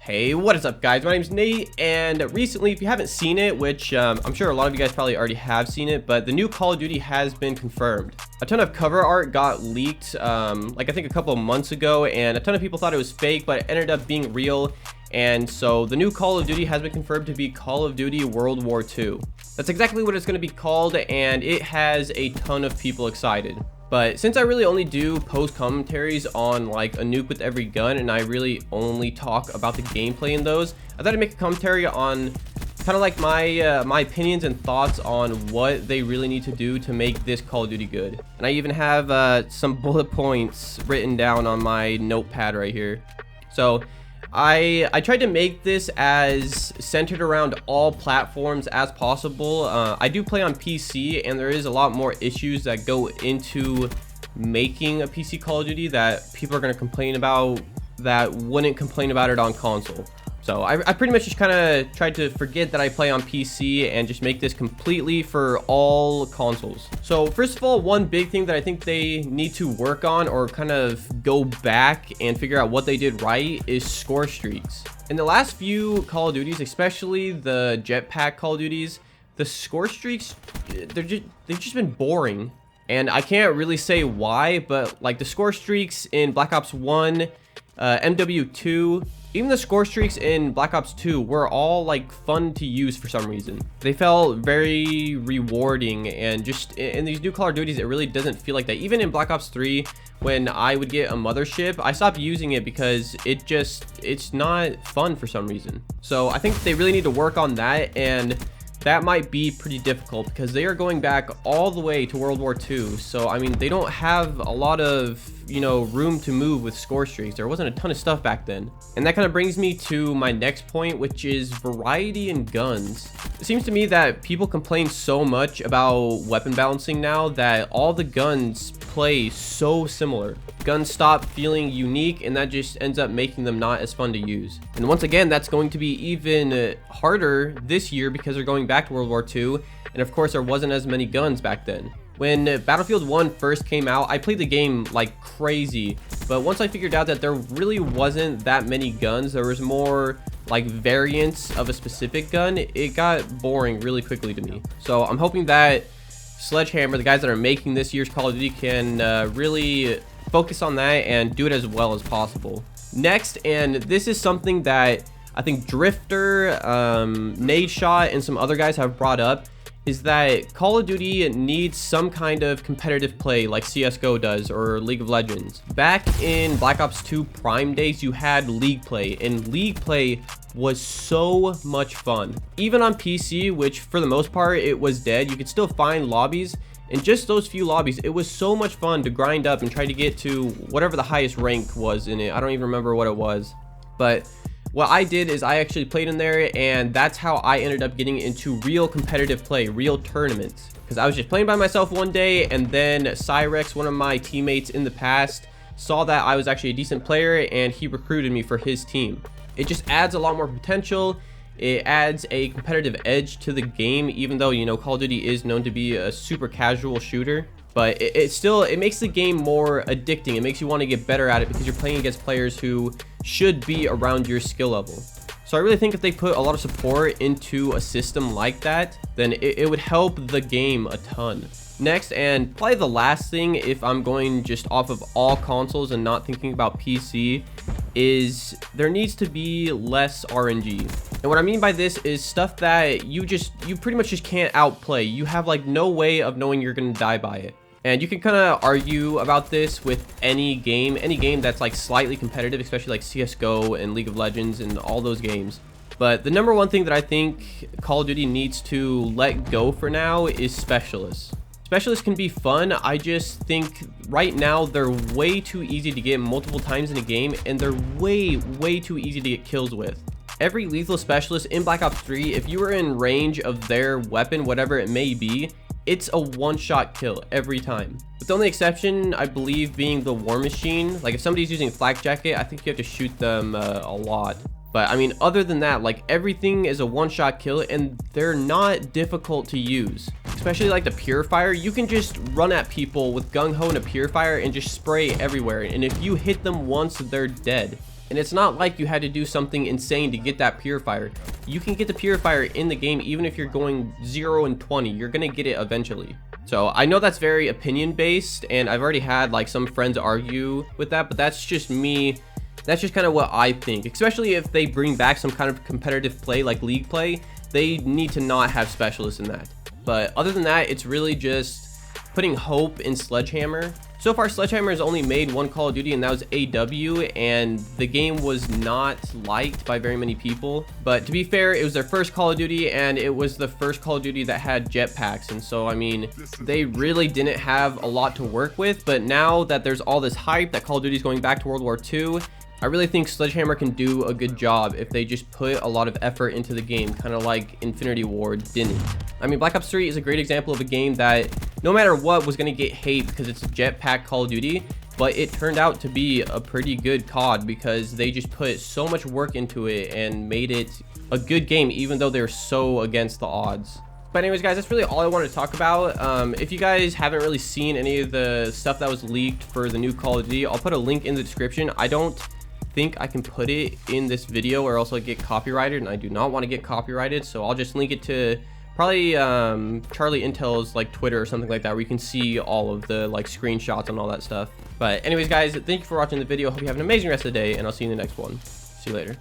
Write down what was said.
Hey, what is up, guys? My name's Nate, and recently, if you haven't seen it, which I'm sure a lot of you guys probably already have seen it, but the new Call of Duty has been confirmed. A ton of cover art got leaked, like I think a couple of months ago, and a ton of people thought it was fake, but it ended up being real. And so the new Call of Duty has been confirmed to be Call of Duty World War II. That's exactly what it's going to be called, and it has a ton of people excited. But since I really only do post commentaries on like a nuke with every gun, and I really only talk about the gameplay in those, I thought I'd make a commentary on kind of like my my opinions and thoughts on what they really need to do to make this Call of Duty good. And I even have some bullet points written down on my notepad right here. So I tried to make this as centered around all platforms as possible. I do play on PC, and there is a lot more issues that go into making a PC Call of Duty that people are going to complain about that wouldn't complain about it on console. So I pretty much just kind of tried to forget that I play on PC and just make this completely for all consoles. So first of all, one big thing that I think they need to work on or kind of go back and figure out what they did right is score streaks. In the last few Call of Duties, especially the jetpack Call of Duties, the score streaks, they've just been boring. And I can't really say why, but like the score streaks in Black Ops 1, MW2, even the score streaks in Black Ops 2 were all like fun to use for some reason. They felt very rewarding, and just in these new Call of Duties, it really doesn't feel like that. Even in Black Ops 3, when I would get a mothership, I stopped using it because it's not fun for some reason. So I think they really need to work on that, and that might be pretty difficult because they are going back all the way to World War II. So, I mean, they don't have a lot of, room to move with score streaks. There wasn't a ton of stuff back then. And that kind of brings me to my next point, which is variety in guns. It seems to me that people complain so much about weapon balancing now that all the guns play so similar. Guns stop feeling unique, and that just ends up making them not as fun to use. And once again, that's going to be even harder this year because they're going back to World War II, and of course there wasn't as many guns back then. When Battlefield 1 first came out, I played the game like crazy, but once I figured out that there really wasn't that many guns, there was more like variants of a specific gun, it got boring really quickly to me. So I'm hoping that Sledgehammer, the guys that are making this year's Call of Duty, can really focus on that and do it as well as possible. Next, and this is something that I think Drifter, Nadeshot, and some other guys have brought up, is that Call of Duty needs some kind of competitive play like CSGO does or League of Legends. Back in Black Ops 2 Prime days, you had League play, and League play was so much fun. Even on PC, which for the most part it was dead, you could still find lobbies. In just those few lobbies, it was so much fun to grind up and try to get to whatever the highest rank was in it. I don't even remember what it was. But what I did is I actually played in there, and that's how I ended up getting into real competitive play, real tournaments. Because I was just playing by myself one day, and then Cyrex, one of my teammates in the past, saw that I was actually a decent player, and he recruited me for his team. It just adds a lot more potential. It adds a competitive edge to the game, even though, Call of Duty is known to be a super casual shooter. But it makes the game more addicting. It makes you want to get better at it because you're playing against players who should be around your skill level. So I really think if they put a lot of support into a system like that, then it would help the game a ton. Next, and probably the last thing, if I'm going just off of all consoles and not thinking about PC, is there needs to be less RNG. And what I mean by this is stuff that you pretty much just can't outplay. You have like no way of knowing you're gonna die by it. And you can kind of argue about this with any game that's like slightly competitive, especially like CSGO and League of Legends and all those games. But the number one thing that I think Call of Duty needs to let go for now is specialists. Specialists can be fun. I just think right now they're way too easy to get multiple times in a game, and they're way too easy to get kills with. Every lethal specialist in Black Ops 3, if you were in range of their weapon, whatever it may be, it's a one-shot kill every time. With the only exception, I believe, being the War Machine. Like if somebody's using Flak Jacket, I think you have to shoot them a lot. But I mean, other than that, like everything is a one-shot kill, and they're not difficult to use. Especially like the Purifier, you can just run at people with Gung Ho and a Purifier and just spray everywhere. And if you hit them once, they're dead. And it's not like you had to do something insane to get that purifier. You can get the purifier in the game even if you're going 0 and 20. You're gonna get it eventually. So I know that's very opinion based, and I've already had like some friends argue with that, but that's just me. That's just kind of what I think, especially if they bring back some kind of competitive play like league play. They need to not have specialists in that. But other than that, it's really just putting hope in Sledgehammer. So far, Sledgehammer has only made one Call of Duty, and that was AW, and the game was not liked by very many people. But to be fair, it was their first Call of Duty, and it was the first Call of Duty that had jetpacks, and so I mean, they really didn't have a lot to work with. But now that there's all this hype that Call of Duty is going back to World War II, I really think Sledgehammer can do a good job if they just put a lot of effort into the game, kind of like Infinity Ward didn't. I mean, Black Ops 3 is a great example of a game that no matter what was going to get hate because it's a jetpack Call of Duty, but it turned out to be a pretty good COD because they just put so much work into it and made it a good game even though they're so against the odds. But anyways, guys, that's really all I wanted to talk about. If you guys haven't really seen any of the stuff that was leaked for the new Call of Duty, I'll put a link in the description. I don't think I can put it in this video or else I'll get copyrighted, and I do not want to get copyrighted, so I'll just link it to probably Charlie Intel's like Twitter or something like that, where you can see all of the like screenshots and all that stuff. But anyways, guys, thank you for watching the video. Hope you have an amazing rest of the day, and I'll see you in the next one. See you later.